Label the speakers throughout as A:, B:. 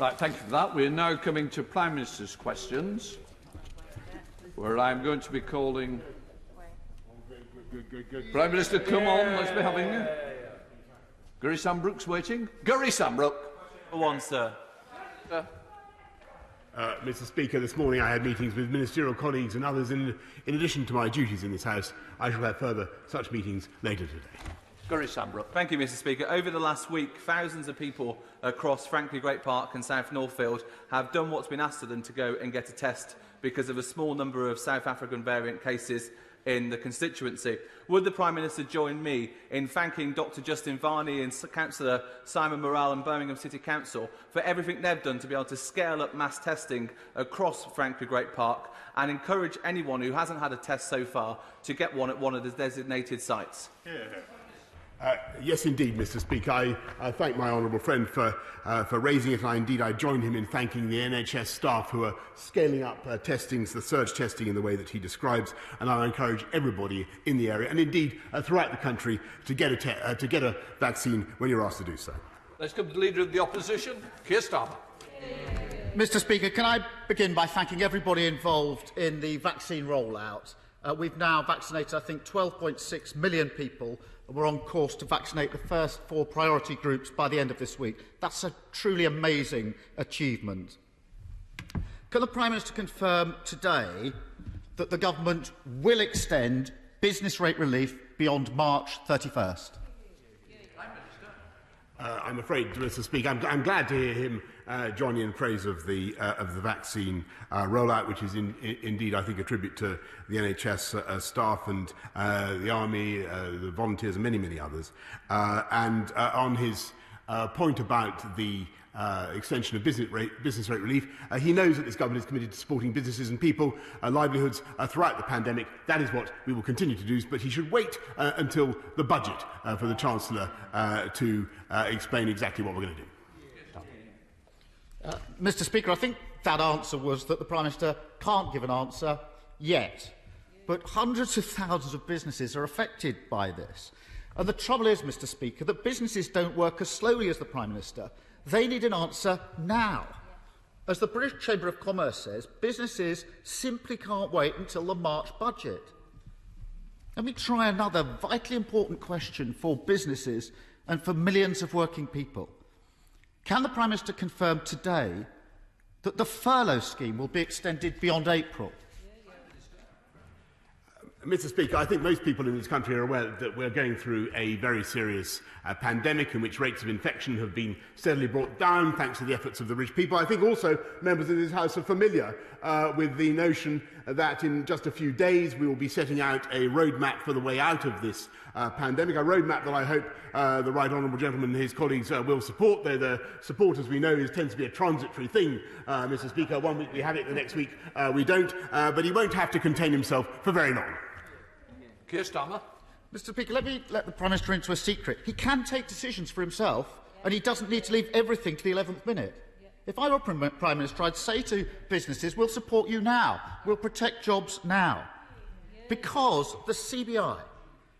A: Right, thank you for that. We are now coming to Prime Minister's questions, where I am going to be calling... Prime Minister, come on, let's be having you. Gurry Sambrook's waiting. Gurry Sambrook.
B: One, sir.
C: Mr. Speaker, this morning I had meetings with ministerial colleagues and others. In addition to my duties in this House, I shall have further such meetings later today.
A: Gurry Sambrook.
B: Thank you, Mr. Speaker. Over the last week, thousands of people across Frankly Great Park and South Northfield have done what's been asked of them to go and get a test because of a small number of South African variant cases in the constituency. Would the Prime Minister join me in thanking Dr Justin Varney and Councillor Simon Morrell and Birmingham City Council for everything they've done to be able to scale up mass testing across Frankly Great Park and encourage anyone who hasn't had a test so far to get one at one of the designated sites?
C: Yes, indeed, Mr. Speaker. I thank my honourable friend for raising it. I join him in thanking the NHS staff who are scaling up the surge testing in the way that he describes, and I encourage everybody in the area and indeed throughout the country to get a vaccine when you're asked to do so.
A: Let's come to the Leader of the Opposition, Keir Starmer.
D: Mr. Speaker, can I begin by thanking everybody involved in the vaccine rollout? We've now vaccinated, I think, 12.6 million people. We're on course to vaccinate the first 4 priority groups by the end of this week. That's a truly amazing achievement. Can the Prime Minister confirm today that the Government will extend business rate relief beyond March 31st?
C: I'm afraid, Mr. Speaker, I'm glad to hear him join in praise of the vaccine rollout, which is indeed, I think, a tribute to the NHS staff and the Army, the volunteers, and many, many others. On his point about the extension of business rate relief, he knows that this government is committed to supporting businesses and people, livelihoods throughout the pandemic. That is what we will continue to do, but he should wait until the budget for the Chancellor to explain exactly what we're going to do.
D: Mr. Speaker, I think that answer was that the Prime Minister can't give an answer yet. But hundreds of thousands of businesses are affected by this. And the trouble is, Mr. Speaker, that businesses don't work as slowly as the Prime Minister. They need an answer now. As the British Chamber of Commerce says, businesses simply can't wait until the March budget. Let me try another vitally important question for businesses and for millions of working people. Can the Prime Minister confirm today that the furlough scheme will be extended beyond April?
C: Mr. Speaker, I think most people in this country are aware that we're going through a very serious pandemic in which rates of infection have been steadily brought down thanks to the efforts of the rich people. I think also members of this House are familiar with the notion that in just a few days we will be setting out a roadmap for the way out of this pandemic, a roadmap that I hope the right honourable gentleman and his colleagues will support. Though the support, as we know, tends to be a transitory thing, Mr. Speaker. One week we have it, the next week we don't. But he won't have to contain himself for very long.
A: Keir Starmer.
D: Mr. Speaker, let me let the Prime Minister into a secret. He can take decisions for himself, and he doesn't need to leave everything to the 11th minute. If I were Prime Minister, I'd say to businesses, we'll support you now. We'll protect jobs now. Because the CBI,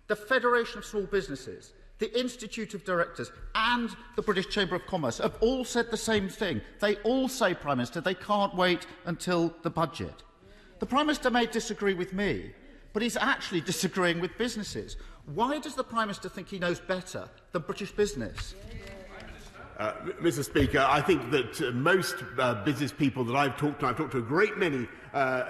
D: the Federation of Small Businesses, the Institute of Directors and the British Chamber of Commerce have all said the same thing. They all say, Prime Minister, they can't wait until the budget. The Prime Minister may disagree with me, but he's actually disagreeing with businesses. Why does the Prime Minister think he knows better than British business?
C: Mr. Speaker, I think that most business people that I've talked to, I've talked to a great many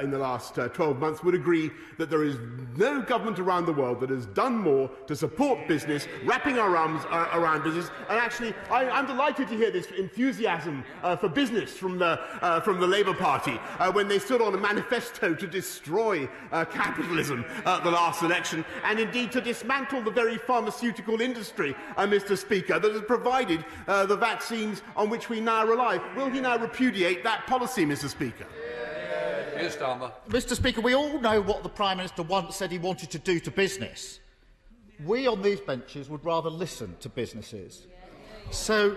C: in the last 12 months, would agree that there is no government around the world that has done more to support business, wrapping our arms around business. And actually, I'm delighted to hear this enthusiasm for business from the Labour Party when they stood on a manifesto to destroy capitalism at the last election, and indeed to dismantle the very pharmaceutical industry, Mr. Speaker, that has provided the vaccines on which we now rely. Will he now repudiate that policy, Mr. Speaker?
D: Mr. Speaker, we all know what the Prime Minister once said he wanted to do to business. We on these benches would rather listen to businesses. So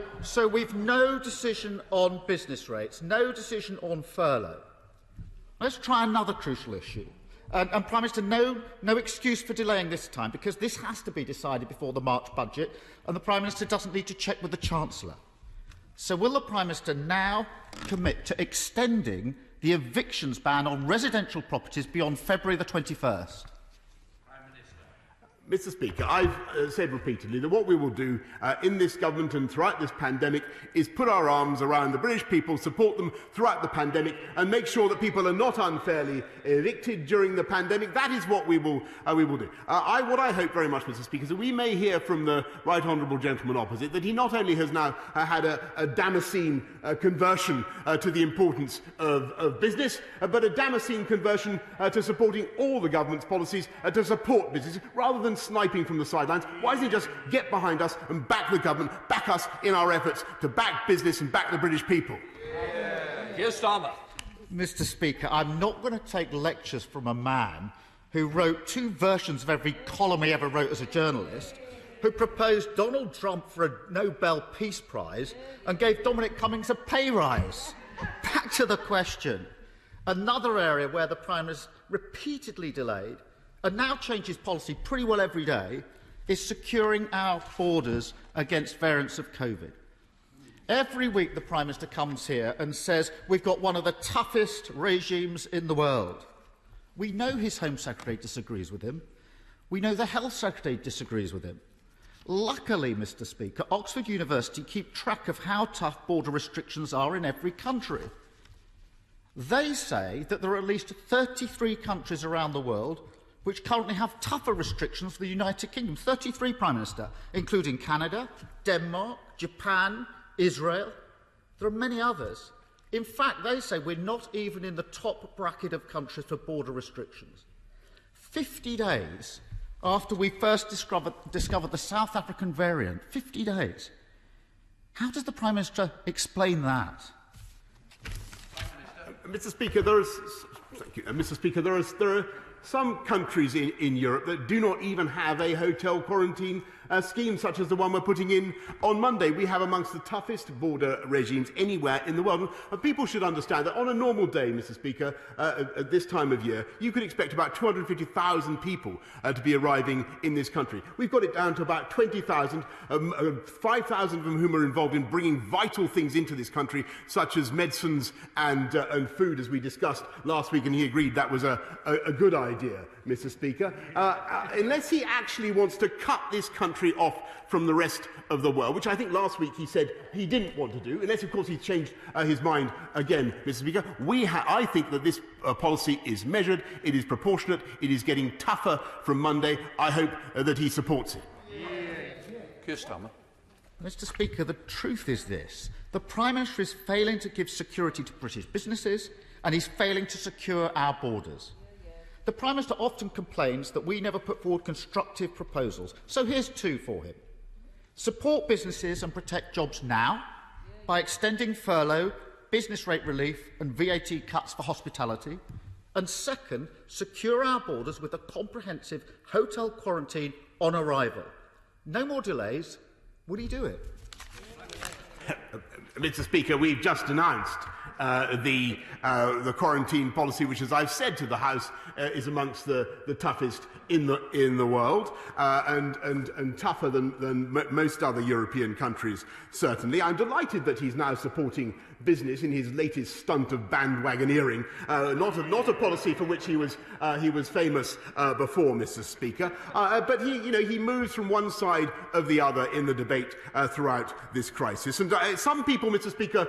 D: we've no decision on business rates, no decision on furlough. Let's try another crucial issue. And Prime Minister, no excuse for delaying this time, because this has to be decided before the March budget, and the Prime Minister doesn't need to check with the Chancellor. So will the Prime Minister now commit to extending the evictions ban on residential properties beyond February the 21st?
C: Mr. Speaker, I've said repeatedly that what we will do in this government and throughout this pandemic is put our arms around the British people, support them throughout the pandemic and make sure that people are not unfairly evicted during the pandemic. That is what we will do. What I hope very much, Mr. Speaker, is that we may hear from the right honourable gentleman opposite that he not only has now had a Damascene conversion to the importance of business, but a Damascene conversion to supporting all the government's policies to support business, rather than sniping from the sidelines. Why doesn't he just get behind us and back the government, back us in our efforts to back business and back the British people?
A: Here's Starmer.
D: Mr. Speaker, I'm not going to take lectures from a man who wrote 2 versions of every column he ever wrote as a journalist, who proposed Donald Trump for a Nobel Peace Prize and gave Dominic Cummings a pay rise. Back to the question. Another area where the Prime Minister repeatedly delayed and now changes policy pretty well every day is securing our borders against variants of COVID. Every week the Prime Minister comes here and says we've got one of the toughest regimes in the world. We know his Home Secretary disagrees with him. We know the Health Secretary disagrees with him. Luckily, Mr. Speaker, Oxford University keep track of how tough border restrictions are in every country. They say that there are at least 33 countries around the world which currently have tougher restrictions for the United Kingdom. 33, Prime Minister, including Canada, Denmark, Japan, Israel. There are many others. In fact, they say we're not even in the top bracket of countries for border restrictions. 50 days after we first discovered the South African variant, 50 days. How does the Prime Minister explain that?
C: Mr. Speaker, there are some countries in Europe that do not even have a hotel quarantine scheme, such as the one we're putting in on Monday. We have amongst the toughest border regimes anywhere in the world. And people should understand that on a normal day, Mr. Speaker, at this time of year, you could expect about 250,000 people to be arriving in this country. We've got it down to about 20,000, 5,000 of whom are involved in bringing vital things into this country, such as medicines and food, as we discussed last week, and he agreed that was a good idea, Mr. Speaker. Unless he actually wants to cut this country off from the rest of the world, which I think last week he said he didn't want to do, unless, of course, he's changed his mind again, Mr. Speaker. I think that this policy is measured, it is proportionate, it is getting tougher from Monday. I hope that he supports it.
A: Keir Starmer.
D: Mr. Speaker, the truth is this. The Prime Minister is failing to give security to British businesses and he's failing to secure our borders. The Prime Minister often complains that we never put forward constructive proposals, so here's 2 for him. Support businesses and protect jobs now by extending furlough, business rate relief and VAT cuts for hospitality. And second, secure our borders with a comprehensive hotel quarantine on arrival. No more delays. Will he do it?
C: Mr. Speaker, we've just announced the quarantine policy, which, as I've said to the House, is amongst the toughest in the world and tougher than most other European countries, certainly. I'm delighted that he's now supporting business in his latest stunt of bandwagoneering, not a policy for which he was famous before, Mr. Speaker. But he moves from one side of the other in the debate throughout this crisis. And some people, Mr. Speaker,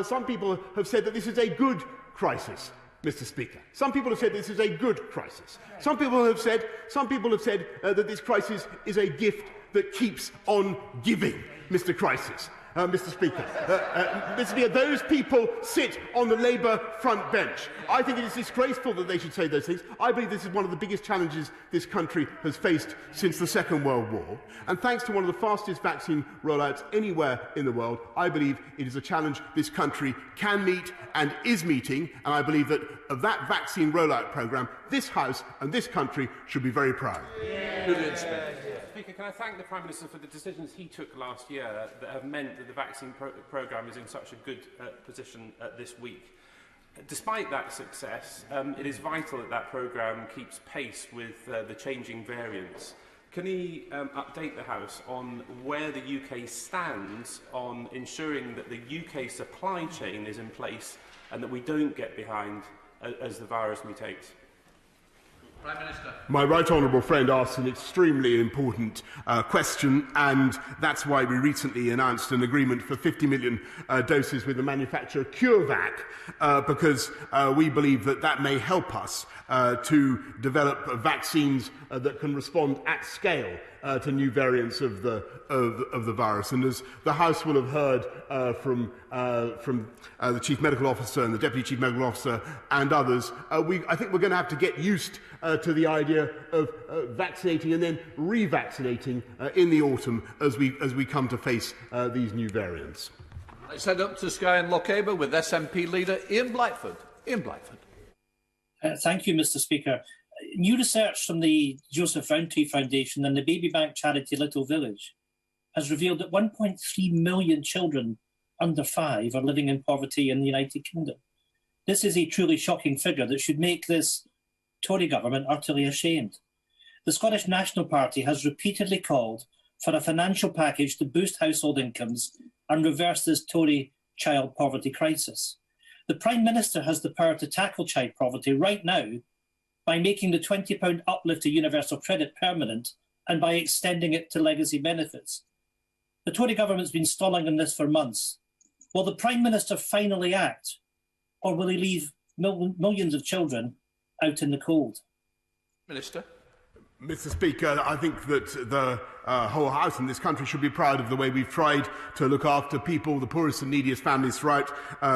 C: some people have said that this is a good crisis. Mr. Speaker, some people have said this is a good crisis. Some people have said that this crisis is a gift that keeps on giving. Mr. Speaker, those people sit on the Labour front bench. I think it is disgraceful that they should say those things. I believe this is one of the biggest challenges this country has faced since the Second World War. And thanks to one of the fastest vaccine rollouts anywhere in the world, I believe it is a challenge this country can meet and is meeting. And I believe that of that vaccine rollout programme, this House and this country should be very proud.
E: Speaker, can I thank the Prime Minister for the decisions he took last year that have meant that the vaccine programme is in such a good position this week. Despite that success, it is vital that that programme keeps pace with the changing variants. can he update the House on where the UK stands on ensuring that the UK supply chain is in place and that we don't get behind as the virus mutates?
A: Prime Minister.
C: My right honourable friend asked an extremely important question, and that's why we recently announced an agreement for 50 million doses with the manufacturer CureVac, because we believe that that may help us to develop vaccines that can respond at scale to new variants of the virus. And as the House will have heard from the Chief Medical Officer and the Deputy Chief Medical Officer and others, I think we're going to have to get used to the idea of vaccinating and then revaccinating in the autumn as we come to face these new variants.
A: Let's head up to Skye and Lochaber with SNP leader Ian Blackford. Ian Blackford.
F: Thank you, Mr. Speaker. New research from the Joseph Rowntree Foundation and the baby bank charity Little Village has revealed that 1.3 million children under 5 are living in poverty in the United Kingdom. This is a truly shocking figure that should make this Tory government utterly ashamed. The Scottish National Party has repeatedly called for a financial package to boost household incomes and reverse this Tory child poverty crisis. The Prime Minister has the power to tackle child poverty right now by making the £20 uplift to universal credit permanent and by extending it to legacy benefits. The Tory government's been stalling on this for months. Will the Prime Minister finally act, or will he leave millions of children out in the cold?
A: Minister.
C: Mr. Speaker, I think that the whole House in this country should be proud of the way we've tried to look after people, the poorest and neediest families throughout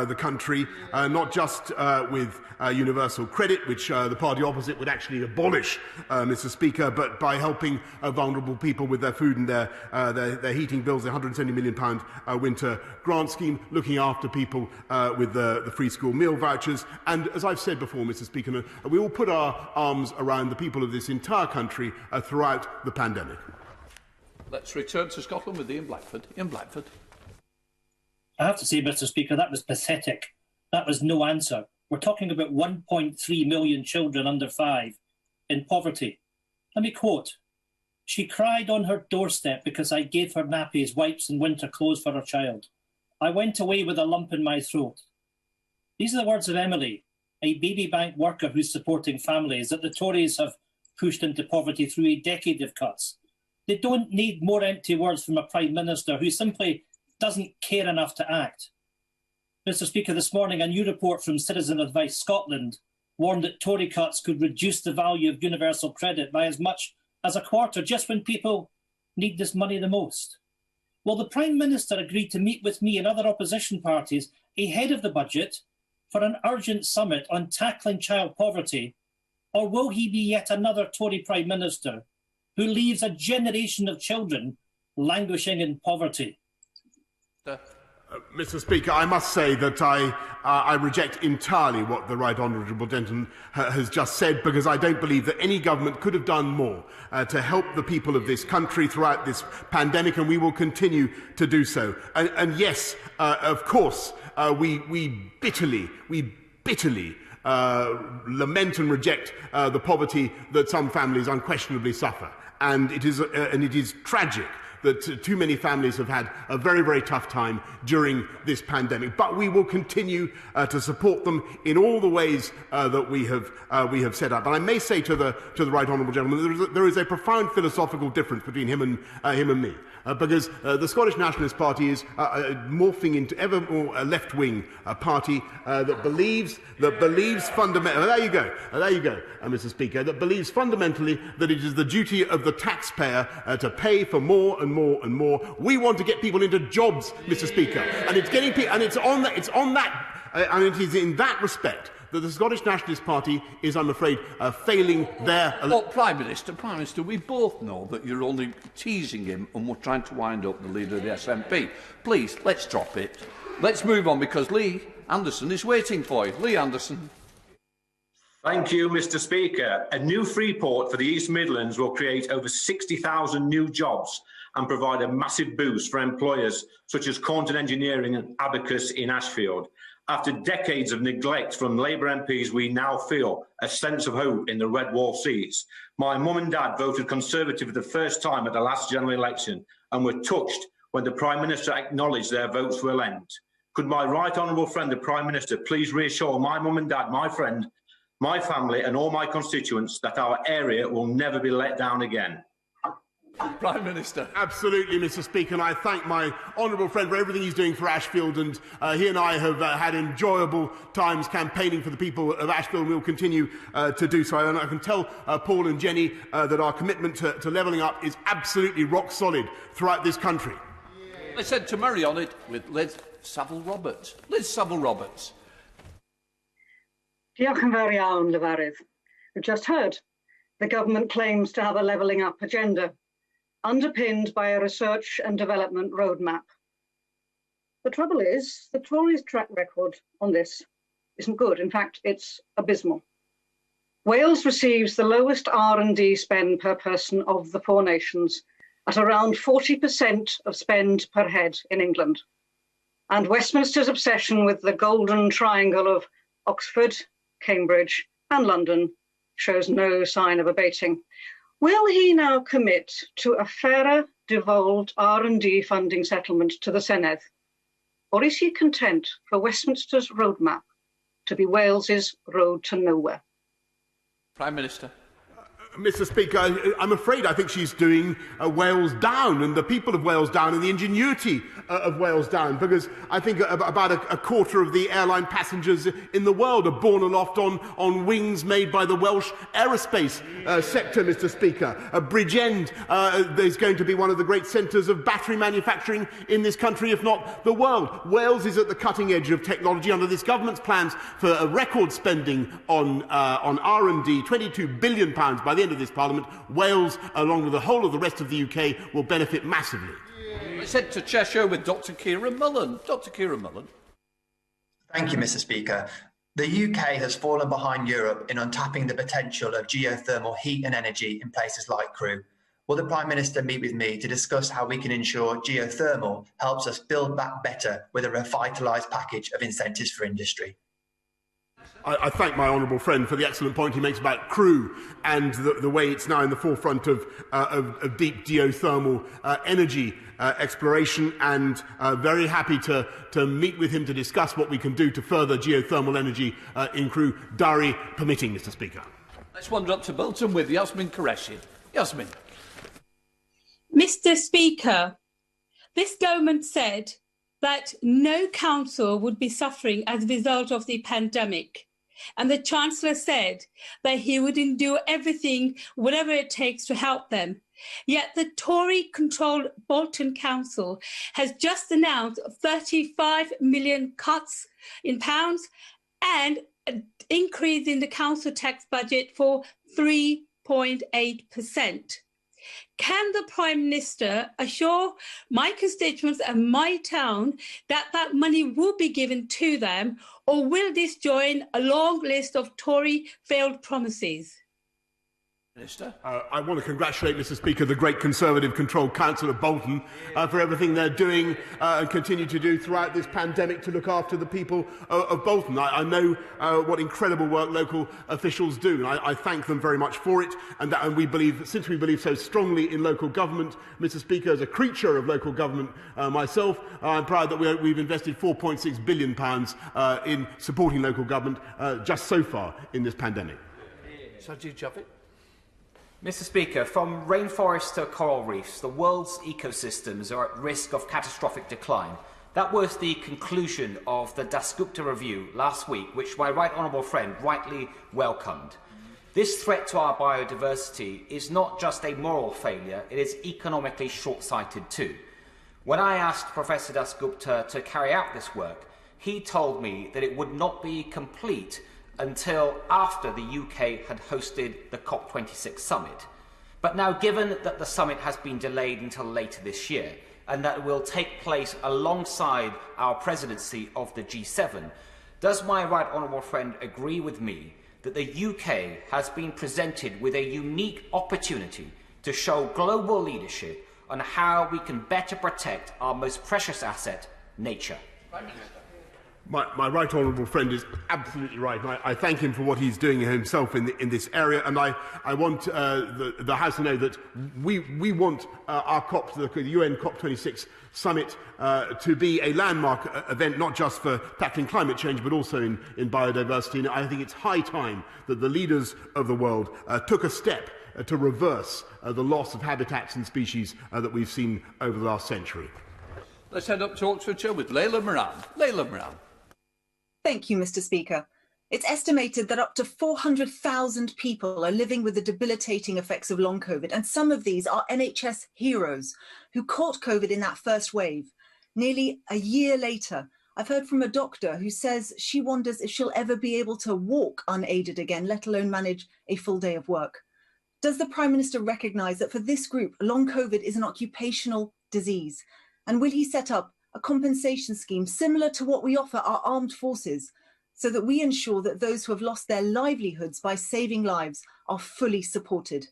C: the country, not just with universal credit, which the party opposite would actually abolish, Mr. Speaker, but by helping vulnerable people with their food and their heating bills, the £170 million winter grant scheme, looking after people with the free school meal vouchers. And as I've said before, Mr. Speaker, we will put our arms around the people of this entire country throughout the pandemic.
A: Let's return to Scotland with Ian Blackford. Ian Blackford.
F: I have to say, Mr. Speaker, that was pathetic. That was no answer. We're talking about 1.3 million children under 5 in poverty. Let me quote, "She cried on her doorstep because I gave her nappies, wipes and winter clothes for her child. I went away with a lump in my throat." These are the words of Emily, a baby bank worker who's supporting families that the Tories have pushed into poverty through a decade of cuts. They don't need more empty words from a Prime Minister who simply doesn't care enough to act. Mr. Speaker, this morning a new report from Citizen Advice Scotland warned that Tory cuts could reduce the value of universal credit by as much as a quarter just when people need this money the most. Will the Prime Minister agree to meet with me and other opposition parties ahead of the budget for an urgent summit on tackling child poverty, or will he be yet another Tory Prime Minister who leaves a generation of children languishing in poverty?
C: Mr. Speaker, I must say that I reject entirely what the Right Honourable Denton has just said, because I don't believe that any government could have done more to help the people of this country throughout this pandemic, and we will continue to do so. And yes, of course, we bitterly lament and reject the poverty that some families unquestionably suffer. And it is tragic that too many families have had a very, very tough time during this pandemic. But we will continue to support them in all the ways that we have set up. And I may say to the Right Honourable Gentleman, there is a profound philosophical difference between him and me. Because the Scottish Nationalist Party is morphing into ever more a left-wing party that believes fundamentally. There you go, Mr. Speaker. That believes fundamentally that it is the duty of the taxpayer to pay for more and more and more. We want to get people into jobs, Mr. Speaker, and it is in that respect that the Scottish Nationalist Party is, I'm afraid, failing their...
A: Well, Prime Minister, we both know that you're only teasing him and we're trying to wind up the leader of the SNP. Please, let's drop it. Let's move on, because Lee Anderson is waiting for you. Lee Anderson.
G: Thank you, Mr. Speaker. A new Freeport for the East Midlands will create over 60,000 new jobs and provide a massive boost for employers such as Cornton Engineering and Abacus in Ashfield. After decades of neglect from Labour MPs, we now feel a sense of hope in the red wall seats. My mum and dad voted Conservative for the first time at the last general election and were touched when the Prime Minister acknowledged their votes were lent. Could my right honourable friend, the Prime Minister, please reassure my mum and dad, my friend, my family and all my constituents that our area will never be let down again?
A: Prime Minister.
C: Absolutely, Mr. Speaker, and I thank my honourable friend for everything he's doing for Ashfield, and he and I have had enjoyable times campaigning for the people of Ashfield, and we'll continue to do so. And I can tell Paul and Jenny that our commitment to levelling up is absolutely rock solid throughout this country.
A: I said to marry on it with Liz Saville-Roberts. Liz Saville-Roberts.
H: Diolch yn fawr iawn, Lefarydd. We've just heard the government claims to have a levelling up agenda, underpinned by a research and development roadmap. The trouble is, the Tories' track record on this isn't good. In fact, it's abysmal. Wales receives the lowest R&D spend per person of the four nations, at around 40% of spend per head in England. And Westminster's obsession with the golden triangle of Oxford, Cambridge and London shows no sign of abating. Will he now commit to a fairer, devolved R&D funding settlement to the Senedd? Or is he content for Westminster's roadmap to be Wales's road to nowhere?
A: Prime Minister.
C: Mr. Speaker, I'm afraid I think she's doing Wales down, and the people of Wales down, and the ingenuity of Wales down, because I think about a quarter of the airline passengers in the world are borne aloft on wings made by the Welsh aerospace sector, Mr. Speaker. Bridgend is going to be one of the great centres of battery manufacturing in this country, if not the world. Wales is at the cutting edge of technology under this government's plans for a record spending on R&D, £22 billion by the end of this Parliament. Wales, along with the whole of the rest of the UK, will benefit massively.
A: I said to Cheshire with Dr. Kieran Mullen. Dr. Kieran Mullen.
I: Thank you, Mr. Speaker. The UK has fallen behind Europe in untapping the potential of geothermal heat and energy in places like Crewe. Will the Prime Minister meet with me to discuss how we can ensure geothermal helps us build back better with a revitalised package of incentives for industry?
C: I thank my honourable friend for the excellent point he makes about Crewe and the way it's now in the forefront of deep geothermal energy exploration, and very happy to meet with him to discuss what we can do to further geothermal energy in Crewe, diary permitting, Mr. Speaker.
A: Let's wander up to Bolton with Yasmin Qureshi. Yasmin.
J: Mr. Speaker, this government said that no council would be suffering as a result of the pandemic. And the Chancellor said that he would do everything, whatever it takes to help them. Yet the Tory-controlled Bolton Council has just announced 35 million cuts in pounds and an increase in the council tax budget for 3.8%. Can the Prime Minister assure my constituents and my town that that money will be given to them, or will this join a long list of Tory failed promises?
A: Minister.
C: I want to congratulate, Mr. Speaker, the great Conservative-controlled Council of Bolton for everything they're doing and continue to do throughout this pandemic to look after the people of Bolton. I know what incredible work local officials do, and I thank them very much for it. And we believe, since we believe so strongly in local government, Mr. Speaker, as a creature of local government myself, I'm proud that we've invested £4.6 billion in supporting local government just so far in this pandemic.
A: Sajid Javid.
K: Mr. Speaker, from rainforests to coral reefs, the world's ecosystems are at risk of catastrophic decline. That was the conclusion of the Dasgupta review last week, which my right honourable friend rightly welcomed. This threat to our biodiversity is not just a moral failure, it is economically short-sighted too. When I asked Professor Dasgupta to carry out this work, he told me that it would not be complete until after the UK had hosted the COP26 summit. But now, given that the summit has been delayed until later this year, and that it will take place alongside our presidency of the G7, does my right honourable friend agree with me that the UK has been presented with a unique opportunity to show global leadership on how we can better protect our most precious asset, nature?
C: My right honourable friend is absolutely right. I thank him for what he's doing himself in this area, and I want the House to know that we want our COP, the UN COP26 summit, to be a landmark event, not just for tackling climate change, but also in biodiversity. And I think it's high time that the leaders of the world took a step to reverse the loss of habitats and species that we've seen over the last century.
A: Let's head up to Oxfordshire with Layla Moran. Layla Moran.
L: Thank you, Mr. Speaker. It's estimated that up to 400,000 people are living with the debilitating effects of long COVID, and some of these are NHS heroes who caught COVID in that first wave. Nearly a year later, I've heard from a doctor who says she wonders if she'll ever be able to walk unaided again, let alone manage a full day of work. Does the Prime Minister recognise that for this group, long COVID is an occupational disease? And will he set up a compensation scheme similar to what we offer our armed forces, so that we ensure that those who have lost their livelihoods by saving lives are fully supported?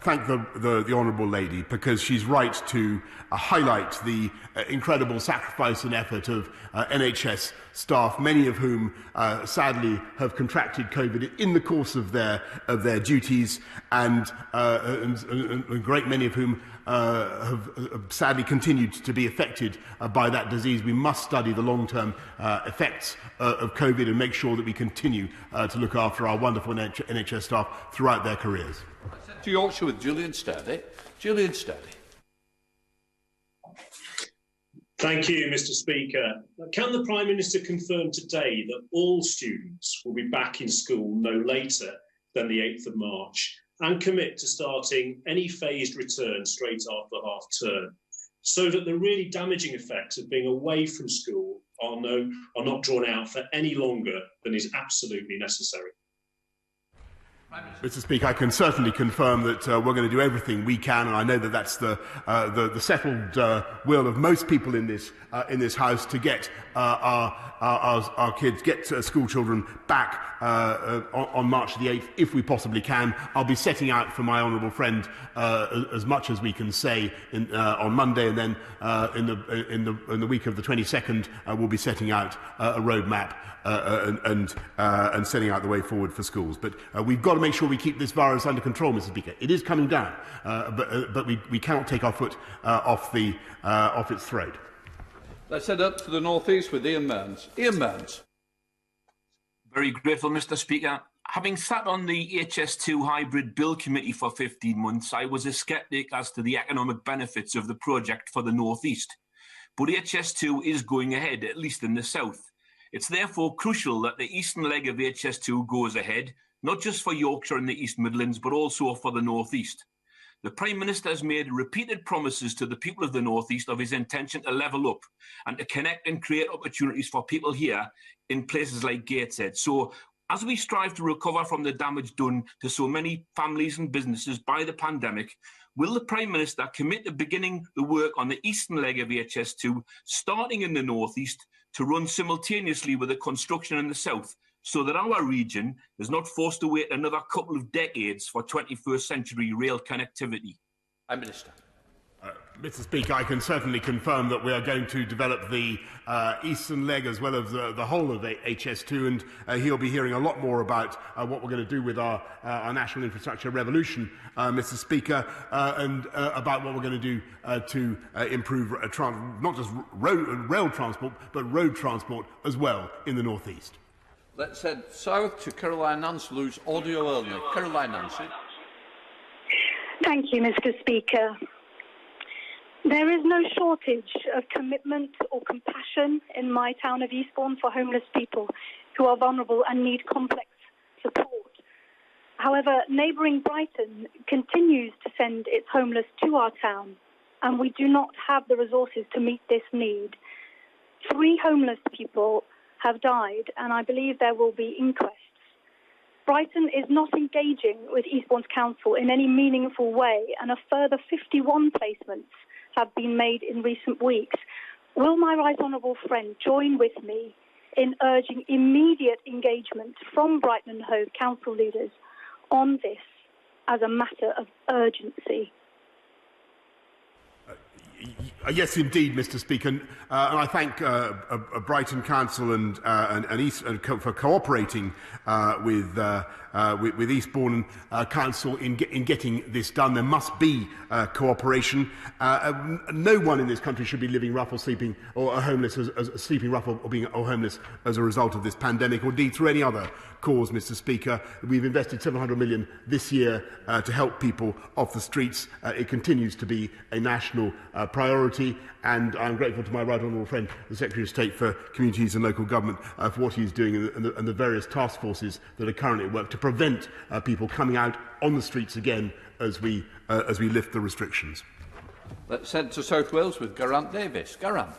C: Thank the honourable lady, because she's right to highlight the incredible sacrifice and effort of NHS staff, many of whom sadly have contracted COVID in the course of their duties, and a great many of whom have sadly continued to be affected by that disease. We must study the long-term effects of COVID and make sure that we continue to look after our wonderful NHS staff throughout their careers.
A: To Yorkshire with Julian Sturdy. Julian Sturdy.
M: Thank you, Mr. Speaker. Can the Prime Minister confirm today that all students will be back in school no later than the 8th of March and commit to starting any phased return straight after half term, so that the really damaging effects of being away from school are not drawn out for any longer than is absolutely necessary?
C: Mr. Speaker, I can certainly confirm that we're going to do everything we can, and I know that that's the settled will of most people in this House, to get our kids, get school children back on March the 8th, if we possibly can. I'll be setting out for my honourable friend as much as we can say on Monday, and then in the week of the 22nd, we'll be setting out a roadmap and setting out the way forward for schools. But we've got to make sure we keep this virus under control, Mr. Speaker. It is coming down, but we cannot take our foot off its throat.
A: Let's head up to the North East with Ian Mearns. Ian Mearns.
N: Very grateful, Mr. Speaker. Having sat on the HS2 Hybrid Bill Committee for 15 months, I was a sceptic as to the economic benefits of the project for the North East. But HS2 is going ahead, at least in the South. It's therefore crucial that the eastern leg of HS2 goes ahead, not just for Yorkshire and the East Midlands, but also for the North East. The Prime Minister has made repeated promises to the people of the North East of his intention to level up and to connect and create opportunities for people here in places like Gateshead. So as we strive to recover from the damage done to so many families and businesses by the pandemic, will the Prime Minister commit to beginning the work on the eastern leg of HS2, starting in the North East, to run simultaneously with the construction in the South, so that our region is not forced to wait another couple of decades for 21st century rail connectivity? Prime Minister.
C: Mr. Speaker, I can certainly confirm that we are going to develop the eastern leg as well as the whole of HS2, and he'll be hearing a lot more about what we're going to do with our national infrastructure revolution, Mr. Speaker, and about what we're going to do to improve not just rail transport, but road transport as well in the North East.
A: Let's head south to Caroline Nance, who's audio only. Caroline Nance.
O: Thank you, Mr. Speaker. There is no shortage of commitment or compassion in my town of Eastbourne for homeless people who are vulnerable and need complex support. However, neighbouring Brighton continues to send its homeless to our town, and we do not have the resources to meet this need. 3 homeless people have died, and I believe there will be inquests. Brighton is not engaging with Eastbourne's council in any meaningful way, and a further 51 placements have been made in recent weeks. Will my right honourable friend join with me in urging immediate engagement from Brighton and Hove council leaders on this as a matter of urgency?
C: Yes, indeed, Mr. Speaker, and I thank Brighton Council and East for cooperating with Eastbourne Council in getting this done. There must be cooperation. No one in this country should be living rough or sleeping or homeless, sleeping rough or being homeless as a result of this pandemic, or indeed through any other cause, Mr. Speaker. We've invested £700 million this year to help people off the streets. It continues to be a national priority, and I'm grateful to my right honourable friend, the Secretary of State for Communities and Local Government, for what he's doing and the various task forces that are currently at work to prevent people coming out on the streets again as we lift the restrictions.
A: Let's head to South Wales with Geraint Davis. Geraint.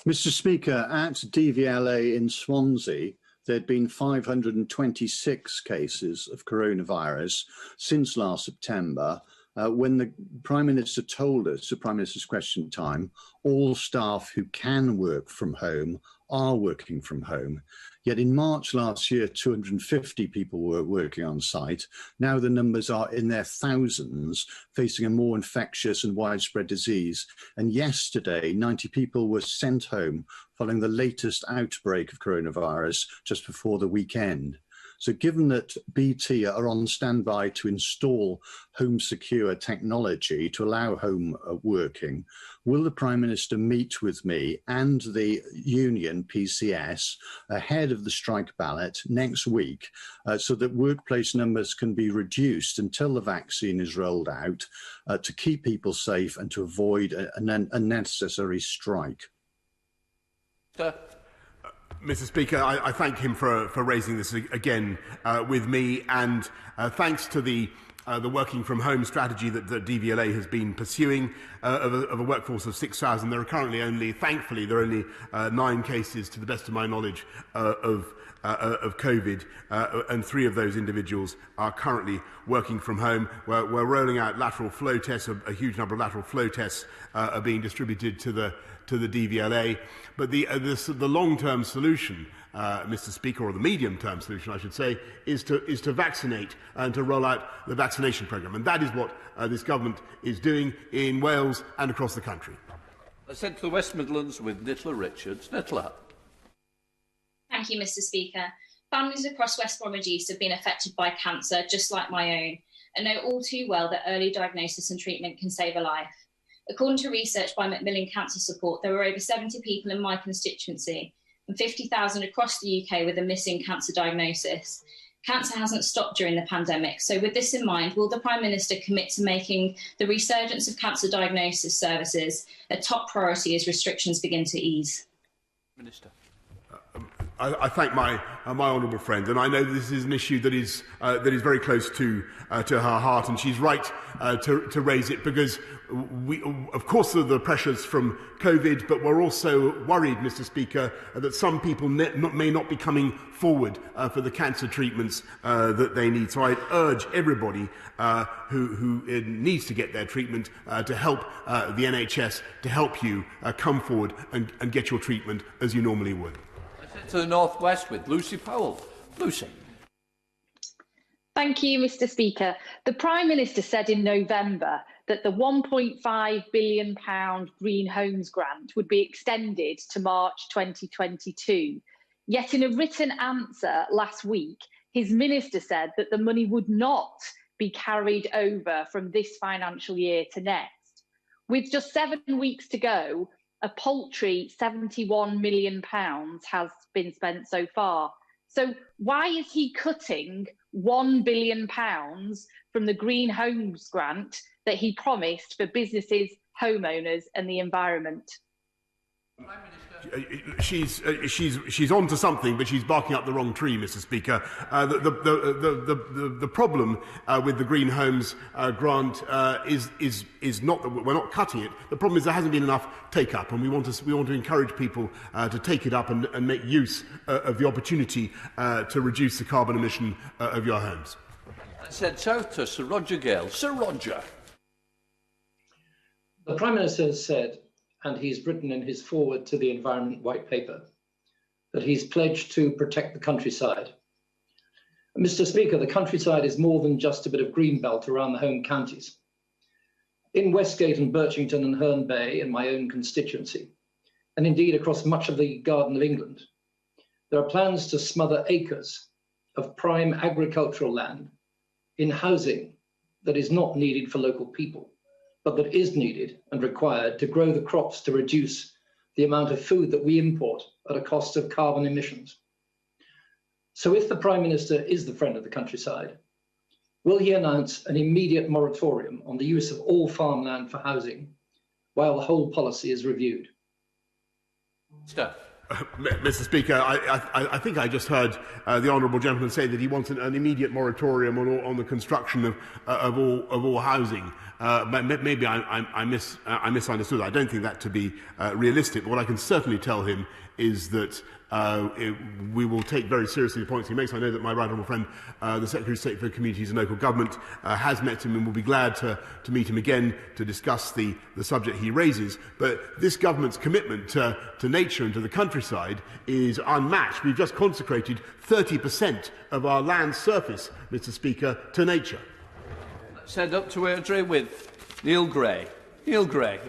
P: Mr. Speaker, at DVLA in Swansea, there had been 526 cases of coronavirus since last September, when the Prime Minister told us, at Prime Minister's Question Time, all staff who can work from home are working from home. Yet in March last year, 250 people were working on site. Now the numbers are in their thousands, facing a more infectious and widespread disease. And yesterday, 90 people were sent home following the latest outbreak of coronavirus just before the weekend. So given that BT are on standby to install home secure technology to allow home working, will the Prime Minister meet with me and the union PCS ahead of the strike ballot next week so that workplace numbers can be reduced until the vaccine is rolled out to keep people safe and to avoid an unnecessary strike?
C: Mr. Speaker, I thank him for raising this again with me, and thanks to the working from home strategy that the DVLA has been pursuing of a workforce of 6,000. There are currently thankfully, there are only 9 cases, to the best of my knowledge, of COVID, and 3 of those individuals are currently working from home. We're rolling out lateral flow tests. A huge number of lateral flow tests are being distributed to the DVLA. But the long-term solution, Mr. Speaker, or the medium-term solution, I should say, is to vaccinate and to roll out the vaccination programme. And that is what this government is doing in Wales and across the country.
A: Let's head to the West Midlands with Nicola Richards. Nicola.
Q: Thank you, Mr. Speaker. Families across West Bromwich East have been affected by cancer, just like my own, and know all too well that early diagnosis and treatment can save a life. According to research by Macmillan Cancer Support, there were over 70 people in my constituency and 50,000 across the UK with a missing cancer diagnosis. Cancer hasn't stopped during the pandemic, so with this in mind, will the Prime Minister commit to making the resurgence of cancer diagnosis services a top priority as restrictions begin to ease?
A: Minister.
C: I thank my honourable friend, and I know that this is an issue that is very close to her heart, and she's right to raise it, because of course, there are the pressures from COVID, but we're also worried, Mr. Speaker, that some people may not be coming forward for the cancer treatments that they need. So I urge everybody who needs to get their treatment to help the NHS to help you come forward and get your treatment as you normally would.
A: To the North West with Lucy Powell. Lucy.
R: Thank you, Mr. Speaker. The Prime Minister said in November that the £1.5 billion Green Homes grant would be extended to March 2022. Yet in a written answer last week, his minister said that the money would not be carried over from this financial year to next. With just 7 weeks to go, a paltry £71 million has been spent so far. So why is he cutting £1 billion from the Green Homes grant that he promised for businesses, homeowners and the environment?
C: She's on to something, but she's barking up the wrong tree, Mr. Speaker. The problem with the Green Homes grant is not that we're not cutting it. The problem is there hasn't been enough take up, and we want to encourage people to take it up and make use of the opportunity to reduce the carbon emission of your homes.
A: Let's head south to Sir Roger Gale. Sir Roger.
S: The Prime Minister has said, and he's written in his foreword to the Environment White Paper, that he's pledged to protect the countryside. Mr. Speaker, the countryside is more than just a bit of green belt around the home counties. In Westgate and Birchington and Herne Bay, in my own constituency, and indeed across much of the Garden of England, there are plans to smother acres of prime agricultural land in housing that is not needed for local people, but that is needed and required to grow the crops to reduce the amount of food that we import at a cost of carbon emissions. So if the Prime Minister is the friend of the countryside, will he announce an immediate moratorium on the use of all farmland for housing while the whole policy is reviewed?
C: Mr. Speaker, I think I just heard the honourable gentleman say that he wants an immediate moratorium on the construction of all housing. Maybe I misunderstood. I don't think that to be realistic. But what I can certainly tell him is that we will take very seriously the points he makes. I know that my right honourable friend, the Secretary of State for Communities and Local Government, has met him and will be glad to meet him again to discuss the subject he raises. But this government's commitment to nature and to the countryside is unmatched. We've just consecrated 30% of our land surface, Mr. Speaker, to nature.
A: Let's head up to Airdrie with Neil Gray. Neil Gray.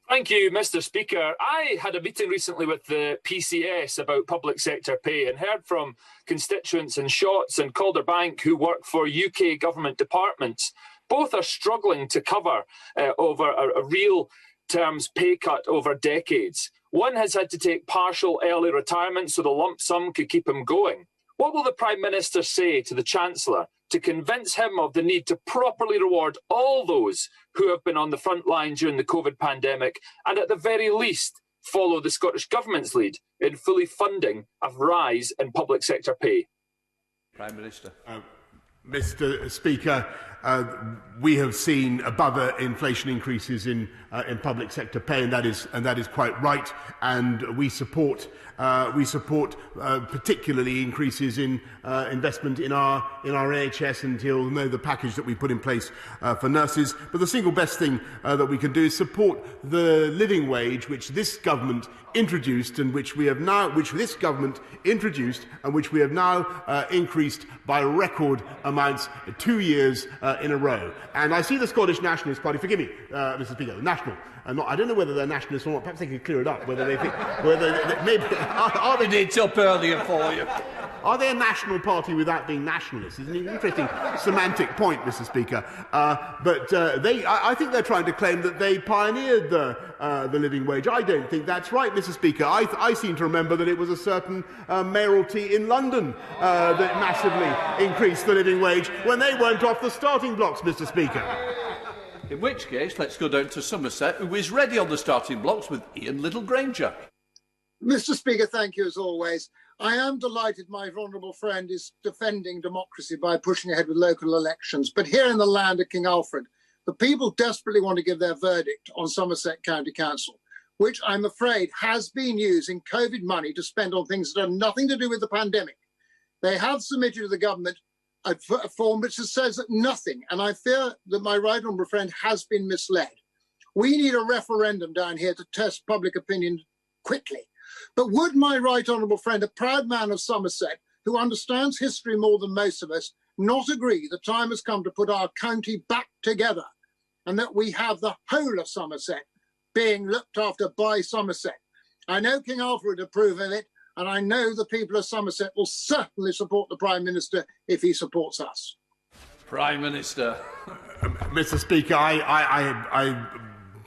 T: Thank you, Mr. Speaker. I had a meeting recently with the PCS about public sector pay and heard from constituents in Shotts and Calderbank who work for UK government departments. Both are struggling to cover over a real terms pay cut over decades. One has had to take partial early retirement so the lump sum could keep him going. What will the Prime Minister say to the Chancellor to convince him of the need to properly reward all those who have been on the front line during the COVID pandemic and at the very least follow the Scottish Government's lead in fully funding a rise in public sector pay?
A: Prime Minister.
C: Mr. Speaker, we have seen above inflation increases in public sector pay, and that is quite right. And we support particularly increases in investment in our NHS, and you'll know the package that we put in place for nurses. But the single best thing that we can do is support the living wage, which this government introduced and which this government introduced and which we have now increased by record amounts 2 years in a row. And I see the Scottish Nationalist Party, forgive me, Mr. Speaker, the National. I don't know whether they're nationalists or not. Perhaps they could clear it up. Whether they think, maybe are they
A: did up earlier for you?
C: Are they a national party without being nationalists? It's an interesting semantic point, Mr. Speaker. I think they're trying to claim that they pioneered the living wage. I don't think that's right, Mr. Speaker. I seem to remember that it was a certain mayoralty in London that massively increased the living wage when they weren't off the starting blocks, Mr. Speaker.
A: In which case, let's go down to Somerset, who is ready on the starting blocks with Ian Little-Granger.
U: Mr. Speaker, thank you as always. I am delighted my honourable friend is defending democracy by pushing ahead with local elections. But here in the land of King Alfred, the people desperately want to give their verdict on Somerset County Council, which I'm afraid has been using COVID money to spend on things that have nothing to do with the pandemic. They have submitted to the government a form which says nothing, and I fear that my right honourable friend has been misled. We need a referendum down here to test public opinion quickly. But would my right honourable friend, a proud man of Somerset, who understands history more than most of us, not agree the time has come to put our county back together and that we have the whole of Somerset being looked after by Somerset? I know King Alfred would approve of it, and I know the people of Somerset will certainly support the Prime Minister if he supports us.
A: Prime Minister.
C: Mr. Speaker, I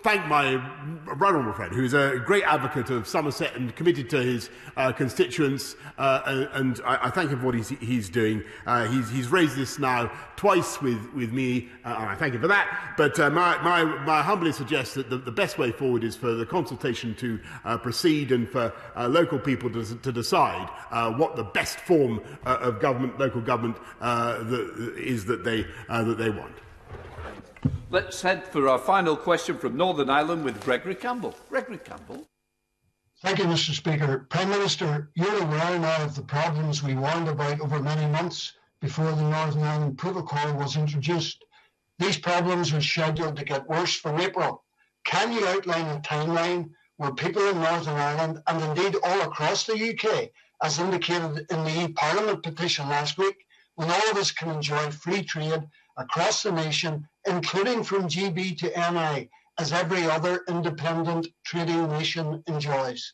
C: thank my right honourable friend, who is a great advocate of Somerset and committed to his constituents, and I thank him for what he's doing. He's raised this now twice with me, and I thank him for that. But my humbly suggest that the best way forward is for the consultation to proceed and for local people to decide what the best form of government, local government, is that they want.
A: Let's head for our final question from Northern Ireland with Gregory Campbell. Gregory Campbell.
V: Thank you, Mr. Speaker. Prime Minister, you're aware now of the problems we warned about over many months before the Northern Ireland Protocol was introduced. These problems are scheduled to get worse from April. Can you outline a timeline where people in Northern Ireland, and indeed all across the UK, as indicated in the Parliament petition last week, when all of us can enjoy free trade across the nation, including from GB to NI, as every other independent trading nation enjoys.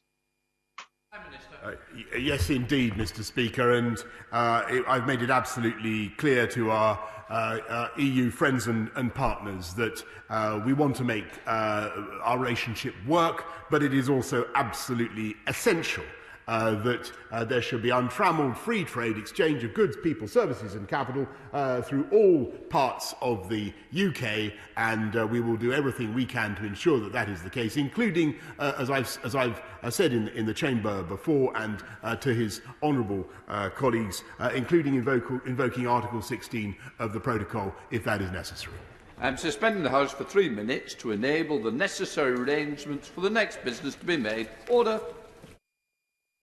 C: Yes, indeed, Mr. Speaker, and I've made it absolutely clear to our EU friends and partners that we want to make our relationship work, but it is also absolutely essential that there should be untrammelled free trade exchange of goods, people, services and capital through all parts of the UK, and we will do everything we can to ensure that that is the case, including, as I've said in the chamber before, and to his honourable colleagues, including invoking Article 16 of the Protocol if that is necessary.
A: I'm suspending the House for 3 minutes to enable the necessary arrangements for the next business to be made. Order.